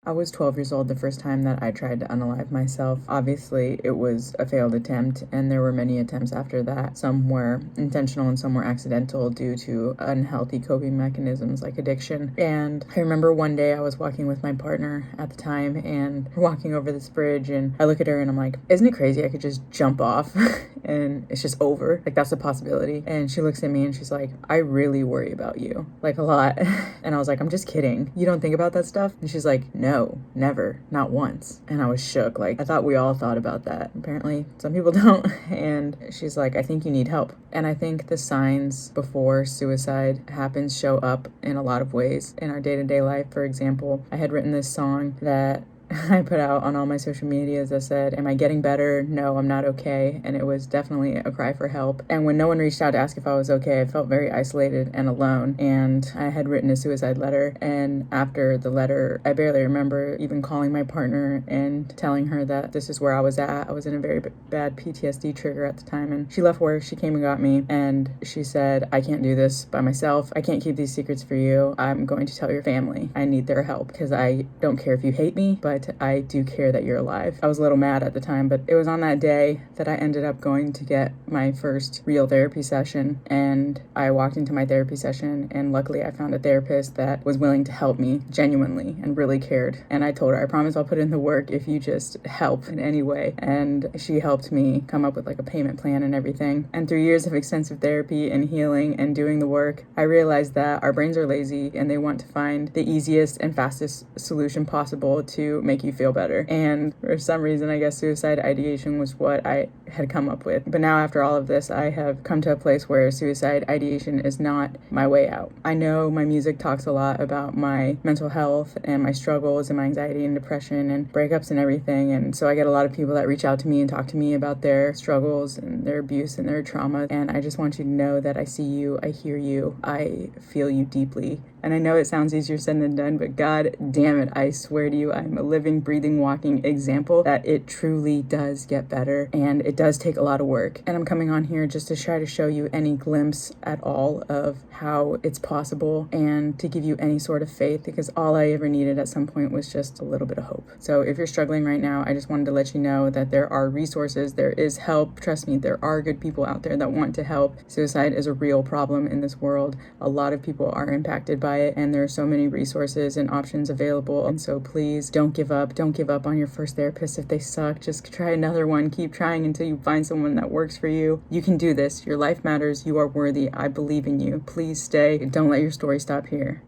I was 12 years old the first time that I tried to unalive myself. Obviously, it was a failed attempt, and there were many attempts after that. Some were intentional and some were accidental due to unhealthy coping mechanisms like addiction. And I remember one day I was walking with my partner at the time, and we're walking over this bridge, and I look at her and I'm like, isn't it crazy I could just jump off and it's just over? Like, that's a possibility. And she looks at me and she's like, I really worry about you, like a lot. And I was like, I'm just kidding. You don't think about that stuff? And she's like, no, never, not once. And I was shook. Like, I thought we all thought about that. Apparently, some people don't. And she's like, I think you need help. And I think the signs before suicide happens show up in a lot of ways in our day-to-day life. For example, I had written this song that I put out on all my social medias that said, am I getting better? No, I'm not okay. And it was definitely a cry for help. And when no one reached out to ask if I was okay, I felt very isolated and alone. And I had written a suicide letter. And after the letter, I barely remember even calling my partner and telling her that this is where I was at. I was in a very bad PTSD trigger at the time. And she left work, she came and got me, and she said, I can't do this by myself. I can't keep these secrets for you. I'm going to tell your family. I need their help because I don't care if you hate me, but I do care that you're alive. I was a little mad at the time, but it was on that day that I ended up going to get my first real therapy session. And I walked into my therapy session, and luckily I found a therapist that was willing to help me genuinely and really cared. And I told her, I promise I'll put in the work if you just help in any way. And she helped me come up with like a payment plan and everything. And through years of extensive therapy and healing and doing the work, I realized that our brains are lazy and they want to find the easiest and fastest solution possible to make you feel better. And for some reason, I guess suicide ideation was what I had come up with. But now after all of this, I have come to a place where suicide ideation is not my way out. I know my music talks a lot about my mental health and my struggles and my anxiety and depression and breakups and everything. And so I get a lot of people that reach out to me and talk to me about their struggles and their abuse and their trauma. And I just want you to know that I see you, I hear you, I feel you deeply. And I know it sounds easier said than done, but God damn it, I swear to you, I'm a living, breathing, walking example that it truly does get better, and it does take a lot of work. And I'm coming on here just to try to show you any glimpse at all of how it's possible and to give you any sort of faith, because all I ever needed at some point was just a little bit of hope. So if you're struggling right now, I just wanted to let you know that there are resources, there is help. Trust me, there are good people out there that want to help. Suicide is a real problem in this world. A lot of people are impacted by it, and there are so many resources and options available. And so please don't give up. Don't give up on your first therapist if they suck. Just try another one. Keep trying until you find someone that works for you. You can do this. Your life matters. You are worthy. I believe in you. Please stay. Don't let your story stop here.